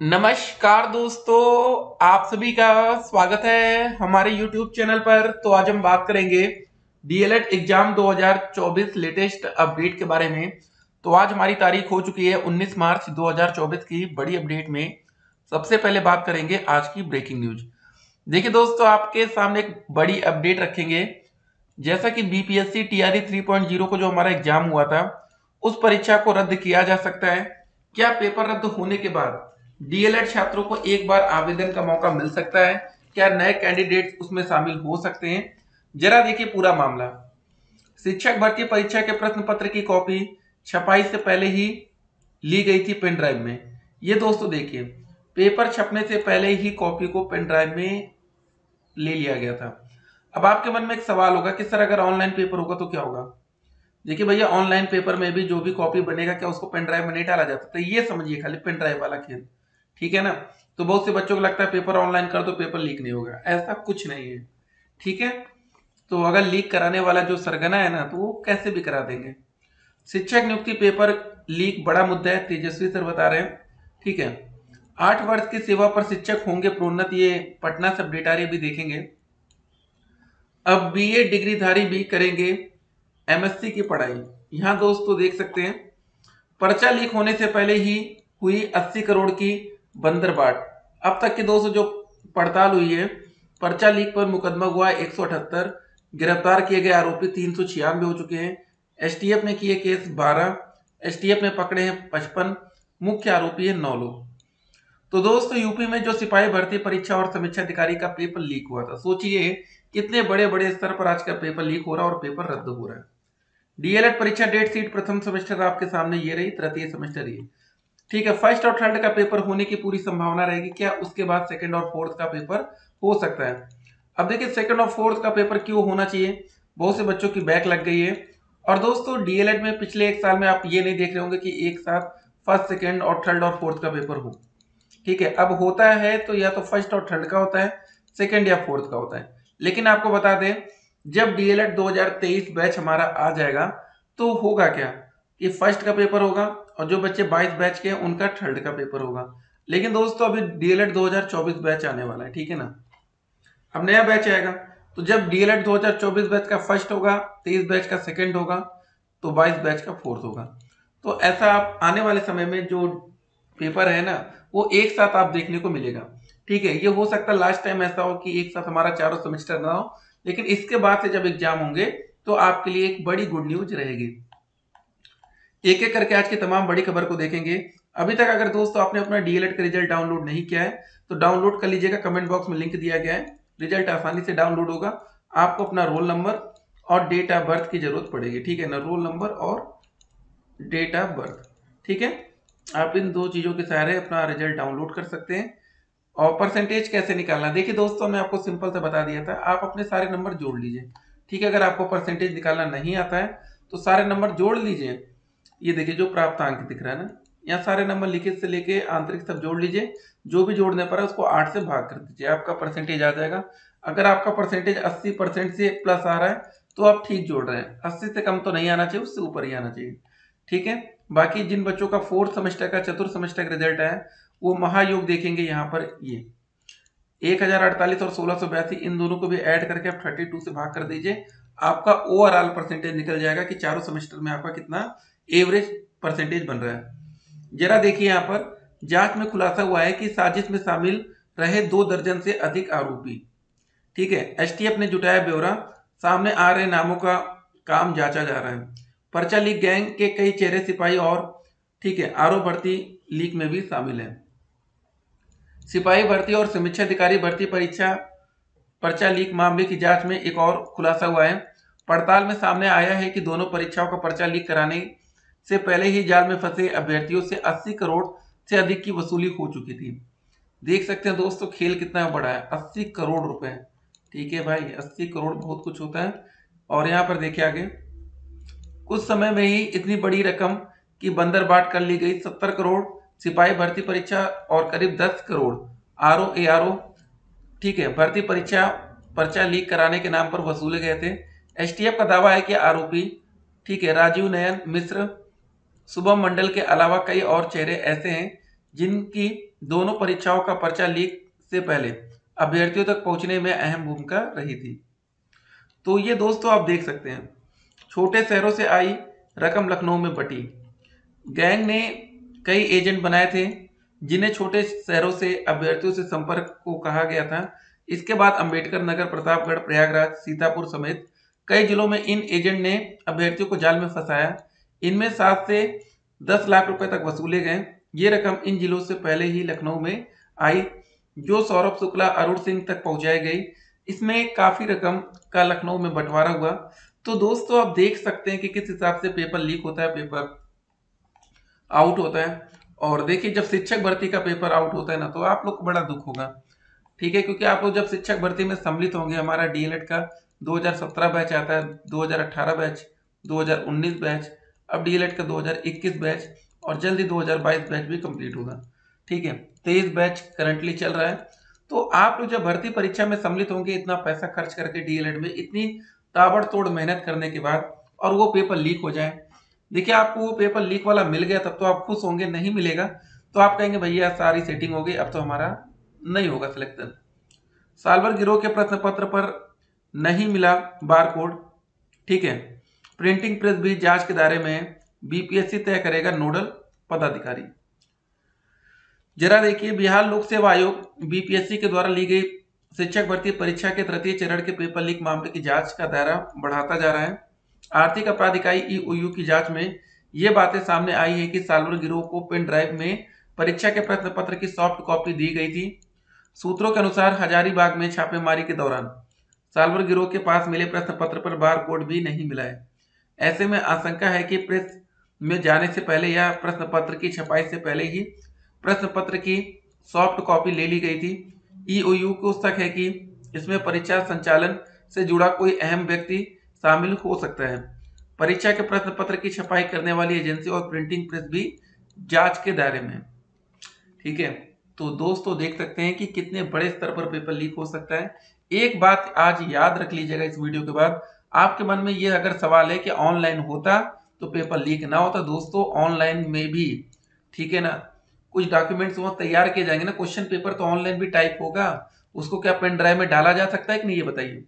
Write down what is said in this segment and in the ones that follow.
नमस्कार दोस्तों, आप सभी का स्वागत है हमारे YouTube चैनल पर। तो आज हम बात करेंगे डीएलएड एग्जाम 2024 लेटेस्ट अपडेट के बारे में। तो आज हमारी तारीख हो चुकी है 19 मार्च 2024 की बड़ी अपडेट में। सबसे पहले बात करेंगे आज की ब्रेकिंग न्यूज। देखिए दोस्तों, आपके सामने एक बड़ी अपडेट रखेंगे। जैसा कि बीपीएससी टीआरई 3.0 को जो हमारा एग्जाम हुआ था, उस परीक्षा को रद्द किया जा सकता है। क्या पेपर रद्द होने के बाद डीएलएड छात्रों को एक बार आवेदन का मौका मिल सकता है? क्या नए कैंडिडेट उसमें शामिल हो सकते हैं? जरा देखिए पूरा मामला। शिक्षक भर्ती परीक्षा के प्रश्न पत्र की कॉपी छपाई से पहले ही ली गई थी पेन ड्राइव में। ये दोस्तों देखिए, पेपर छपने से पहले ही कॉपी को पेन ड्राइव में ले लिया गया था। अब आपके मन में एक सवाल होगा कि सर अगर ऑनलाइन पेपर होगा तो क्या होगा? देखिए भैया, ऑनलाइन पेपर में भी जो भी कॉपी बनेगा, क्या उसको पेन ड्राइव में नहीं डाला जाता? तो ये समझिए खाली पेन ड्राइव वाला खेल, ठीक है ना। तो बहुत से बच्चों को लगता है पेपर ऑनलाइन कर दो पेपर लीक नहीं होगा, ऐसा कुछ नहीं है, ठीक है। तो अगर लीक कराने वाला जो सरगना है ना, तो वो कैसे भी करा देंगे। शिक्षक नियुक्ति पेपर लीक बड़ा मुद्दा है, तेजस्वी सर बता रहे हैं, ठीक है। 8 वर्ष की सेवा पर शिक्षक होंगे प्रोन्नत, ये पटना से अपडेट आ रही है, भी देखेंगे। अब बीए डिग्रीधारी भी करेंगे एमएससी की पढ़ाई। यहां दोस्तों देख सकते हैं, पर्चा लीक होने से पहले ही हुई 80 करोड़ की बंदरबाट। अब तक के दोस्तों जो पड़ताल हुई है, पर्चा लीक पर मुकदमा हुआ 178, गिरफ्तार किए गए आरोपी 396 हो चुके हैं। एसटीएफ ने किए केस 12, एसटीएफ ने पकड़े हैं 55, मुख्य आरोपी है 9 लोग। तो दोस्तों यूपी में जो सिपाही भर्ती परीक्षा और समीक्षा अधिकारी का पेपर लीक हुआ था, सोचिए कितने बड़े बड़े स्तर पर आज का पेपर लीक हो रहा है और पेपर रद्द हो रहा है। डीएलएड परीक्षा डेट शीट प्रथम सेमेस्टर आपके सामने ये रही, तृतीय सेमेस्टर ये, ठीक है। फर्स्ट और थर्ड का पेपर होने की पूरी संभावना रहेगी। क्या उसके बाद सेकंड और फोर्थ का पेपर हो सकता है? अब देखिए, सेकंड और फोर्थ का पेपर क्यों होना चाहिए? बहुत से बच्चों की बैक लग गई है। और दोस्तों डीएलएड में पिछले एक साल में आप ये नहीं देख रहे होंगे कि एक साथ फर्स्ट सेकंड और थर्ड और फोर्थ का पेपर हो, ठीक है। अब होता है तो या तो फर्स्ट और थर्ड का होता है, सेकंड या फोर्थ का होता है। लेकिन आपको बता दें, जब डीएलएड 2023 बैच हमारा आ जाएगा तो होगा क्या कि फर्स्ट का पेपर होगा और जो बच्चे 22 बैच के हैं उनका थर्ड का पेपर होगा। लेकिन दोस्तों अभी डीएलएड 2024 बैच आने वाला है, ठीक है ना। अब नया बैच आएगा, तो जब डीएलएड 2024 बैच का फर्स्ट होगा, 23 बैच का सेकंड होगा, तो 22 बैच का फोर्थ होगा। तो ऐसा आप आने वाले समय में जो पेपर है ना, वो एक साथ आप देखने को मिलेगा, ठीक है। ये हो सकता है लास्ट टाइम ऐसा हो कि एक साथ हमारा चारों सेमेस्टर ना हो, लेकिन इसके बाद से जब एग्जाम होंगे तो आपके लिए एक बड़ी गुड न्यूज रहेगी। एक एक करके आज की तमाम बड़ी खबर को देखेंगे। अभी तक अगर दोस्तों आपने अपना डीएलएड का रिजल्ट डाउनलोड नहीं किया है तो डाउनलोड कर लीजिएगा, कमेंट बॉक्स में लिंक दिया गया है। रिजल्ट आसानी से डाउनलोड होगा। आपको अपना रोल नंबर और डेट ऑफ बर्थ की जरूरत पड़ेगी, ठीक है ना। रोल नंबर और डेट ऑफ बर्थ, ठीक है। आप इन दो चीजों के सहारे अपना रिजल्ट डाउनलोड कर सकते हैं। और परसेंटेज कैसे निकालना, देखिए दोस्तों मैं आपको सिंपल से बता दिया था, आप अपने सारे नंबर जोड़ लीजिए, ठीक है। अगर आपको परसेंटेज निकालना नहीं आता है तो सारे नंबर जोड़ लीजिए। ये देखिए जो प्राप्तांक दिख रहा है ना, यहाँ सारे नंबर लिखित से लेके आंतरिक सब जोड़ लीजिए। जो भी जोड़ने पर है उसको 8 से भाग कर दीजिए, आपका परसेंटेज आ जाएगा। अगर आपका परसेंटेज 80% से प्लस आ रहा है तो आप ठीक जोड़ रहे हैं। 80 से कम तो नहीं आना चाहिए, उससे ऊपर ही आना चाहिए, ठीक है। बाकी जिन बच्चों का फोर्थ सेमेस्टर का चतुर्थ सेमेस्टर का रिजल्ट है, वो महायोग देखेंगे यहाँ पर, ये 1048 और 1682, इन दोनों को भी ऐड करके आप 32 से भाग कर दीजिए। आपका ओवरऑल परसेंटेज निकल जाएगा कि चारों सेमेस्टर में आपका कितना एवरेज परसेंटेज बन रहा है। जरा देखिए यहाँ पर, जांच में खुलासा हुआ है कि साजिश में शामिल रहे 2 दर्जन से अधिक आरोपी, ठीक है। एसटीएफ ने जुटाया ब्यौरा, सामने आ रहे नामों का काम जांचा जा रहा है। पर्चा लीक गैंग के कई चेहरे सिपाही और, ठीक है, आरओ भर्ती लीक में भी शामिल है। सिपाही भर्ती और समीक्षा अधिकारी भर्ती परीक्षा पर्चा लीक मामले की जांच में एक और खुलासा हुआ है। पड़ताल में सामने आया है कि दोनों परीक्षाओं का पर्चा लीक कराने से पहले ही जाल में फंसे अभ्यर्थियों से 80 करोड़ से अधिक की वसूली हो चुकी थी। देख सकते हैं दोस्तों खेल कितना बड़ा है, 80 करोड़ रुपए, ठीक है भाई। 80 करोड़ बहुत कुछ होता है। और यहाँ पर देखिए आगे, कुछ समय में ही इतनी बड़ी रकम की बंदरबाट कर ली गई। 70 करोड़ सिपाही भर्ती परीक्षा और करीब 10 करोड़ आरओ एआरओ, ठीक है, भर्ती परीक्षा पर्चा लीक कराने के नाम पर वसूले गए थे। एसटीएफ का दावा है कि आरोपी, ठीक है, राजीव नयन मिश्र, शुभम मंडल के अलावा कई और चेहरे ऐसे हैं जिनकी दोनों परीक्षाओं का पर्चा लीक से पहले अभ्यर्थियों तक पहुंचने में अहम भूमिका रही थी। तो ये दोस्तों आप देख सकते हैं, छोटे शहरों से आई रकम लखनऊ में बटी। गैंग ने कई एजेंट बनाए थे जिन्हें छोटे शहरों से अभ्यर्थियों से संपर्क को कहा गया था। इसके बाद अंबेडकर नगर, प्रतापगढ़, प्रयागराज, सीतापुर समेत कई जिलों में इन एजेंट ने अभ्यर्थियों को जाल में फंसाया। इनमें 7 से 10 लाख रुपए तक वसूले गए। ये रकम इन जिलों से पहले ही लखनऊ में आई, जो सौरभ शुक्ला, अरुण सिंह तक पहुंचाई गई। इसमें काफी रकम का लखनऊ में बंटवारा हुआ। तो दोस्तों आप देख सकते हैं कि किस हिसाब से पेपर लीक होता है, पेपर आउट होता है। और देखिए, जब शिक्षक भर्ती का पेपर आउट होता है ना, तो आप लोग को बड़ा दुख होगा, ठीक है, क्योंकि आप लोग जब शिक्षक भर्ती में सम्मिलित होंगे, हमारा डीएलएड का 2017 बैच आता है, 2018 बैच, 2019 बैच, अब डीएलएड का 2021 बैच और जल्दी 2022 बैच भी कंप्लीट होगा, ठीक है। 23 बैच करंटली चल रहा है। तो आप लोग जब भर्ती परीक्षा में सम्मिलित होंगे, इतना पैसा खर्च करके डीएलएड में, इतनी ताबड़तोड़ मेहनत करने के बाद, और वो पेपर लीक हो जाए, देखिए आपको वो पेपर लीक वाला मिल गया तब तो आप खुश होंगे, नहीं मिलेगा तो आप कहेंगे भैया सारी सेटिंग हो गई, अब तो हमारा नहीं होगा सिलेक्शन। साल भर गिरोह के प्रश्न पत्र पर नहीं मिला बार कोड, ठीक है। प्रिंटिंग प्रेस भी जांच के दायरे में, बीपीएससी तय करेगा नोडल पदाधिकारी। जरा देखिए, बिहार लोक सेवा आयोग बीपीएससी के द्वारा ली गई शिक्षक भर्ती परीक्षा के तृतीय चरण के पेपर लीक मामले की जांच का दायरा बढ़ाता जा रहा है। आर्थिक अपराध इकाई ईओयू की जांच में ये बातें सामने आई है कि सालभर गिरोह को पेन ड्राइव में परीक्षा के प्रश्न पत्र की सॉफ्ट कॉपी दी गई थी। सूत्रों के अनुसार हजारीबाग में छापेमारी के दौरान सालभर गिरोह के पास मिले प्रश्न पत्र पर बार कोड भी नहीं मिला है। ऐसे में आशंका है कि प्रेस में जाने से पहले या प्रश्न पत्र की छपाई से पहले ही प्रश्न पत्र की सॉफ्ट कॉपी ले ली गई थी। ईओयू को शक है कि इसमें परीक्षा संचालन से जुड़ा कोई अहम व्यक्ति शामिल हो सकता है। परीक्षा के प्रश्न पत्र की छपाई करने वाली एजेंसी और प्रिंटिंग प्रेस भी जांच के दायरे में, ठीक है। तो दोस्तों देख सकते हैं कि कितने बड़े स्तर पर पेपर लीक हो सकता है। एक बात आज याद रख लीजिएगा इस वीडियो के बाद, आपके मन में यह अगर सवाल है कि ऑनलाइन होता तो पेपर लीक ना होता, दोस्तों ऑनलाइन में भी, ठीक है ना, कुछ डॉक्यूमेंट्स वहां तैयार किए जाएंगे ना, क्वेश्चन पेपर तो ऑनलाइन भी टाइप होगा, उसको क्या पेन ड्राइव में डाला जा सकता है कि नहीं, ये बताइए।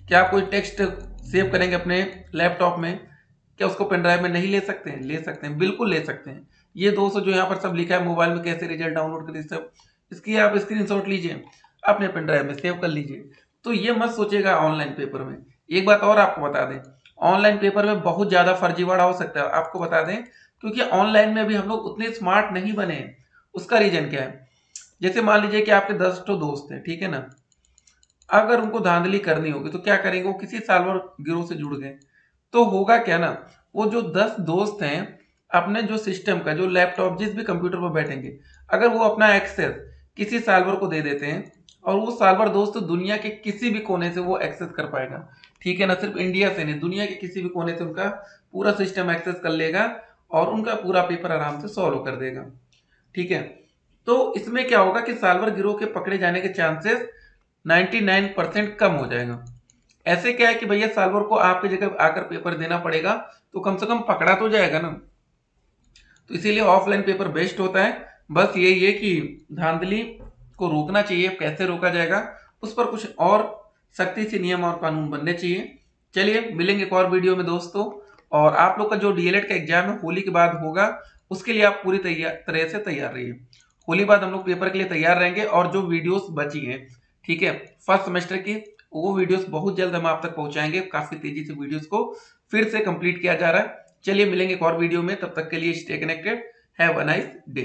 क्या आप कोई टेक्स्ट सेव करेंगे अपने लैपटॉप में, क्या उसको पेन ड्राइव में नहीं ले सकते हैं? ले सकते हैं, बिल्कुल ले सकते हैं। ये दोस्तों जो यहाँ पर सब लिखा है, मोबाइल में कैसे रिजल्ट डाउनलोड करें, सब इसकी आप स्क्रीनशॉट लीजिए, अपने पेन ड्राइव में सेव कर लीजिए। तो ये मत सोचिएगा ऑनलाइन पेपर में। एक बात और आपको बता दें, ऑनलाइन पेपर में बहुत ज्यादा फर्जीवाड़ा हो सकता है, आपको बता दें, क्योंकि ऑनलाइन में भी हम लोग उतने स्मार्ट नहीं बने। उसका रीजन क्या है, जैसे मान लीजिए कि आपके 10 दोस्त हैं, ठीक है ना, अगर उनको धांधली करनी होगी तो क्या करेंगे, वो किसी साइबर गिरोह से जुड़ गए, तो होगा क्या ना, वो जो 10 दोस्त हैं अपने जो सिस्टम का, जो लैपटॉप, जिस भी कंप्यूटर पर बैठेंगे, अगर वो अपना एक्सेस किसी साइबर को दे देते हैं, और वो साइबर दोस्त दुनिया के किसी भी कोने से वो एक्सेस कर पाएगा, ठीक है ना, सिर्फ इंडिया से नहीं, दुनिया के किसी भी कोने से उनका पूरा सिस्टम एक्सेस कर लेगा और उनका पूरा पेपर आराम से सॉल्व कर देगा, ठीक है। तो इसमें क्या होगा कि साइबर गिरोह के पकड़े जाने के चांसेस 99% कम हो जाएगा। ऐसे क्या है कि भैया सालभर को आपकी जगह आकर पेपर देना पड़ेगा, तो कम से कम पकड़ा तो जाएगा ना। तो इसीलिए ऑफलाइन पेपर बेस्ट होता है। बस यही है कि धांधली को रोकना चाहिए, कैसे रोका जाएगा उस पर कुछ और सख्ती से नियम और कानून बनने चाहिए। चलिए मिलेंगे एक और वीडियो में दोस्तों, और आप लोग का जो डीएलएड का एग्जाम है होली के बाद होगा, उसके लिए आप पूरी तरह से तैयार रहिए। होली बाद हम लोग पेपर के लिए तैयार रहेंगे, और जो वीडियोस बची हैं, ठीक है, फर्स्ट सेमेस्टर की, वो वीडियोस बहुत जल्द हम आप तक पहुंचाएंगे। काफी तेजी से वीडियोस को फिर से कंप्लीट किया जा रहा है। चलिए मिलेंगे एक और वीडियो में, तब तक के लिए stay connected, have a nice day.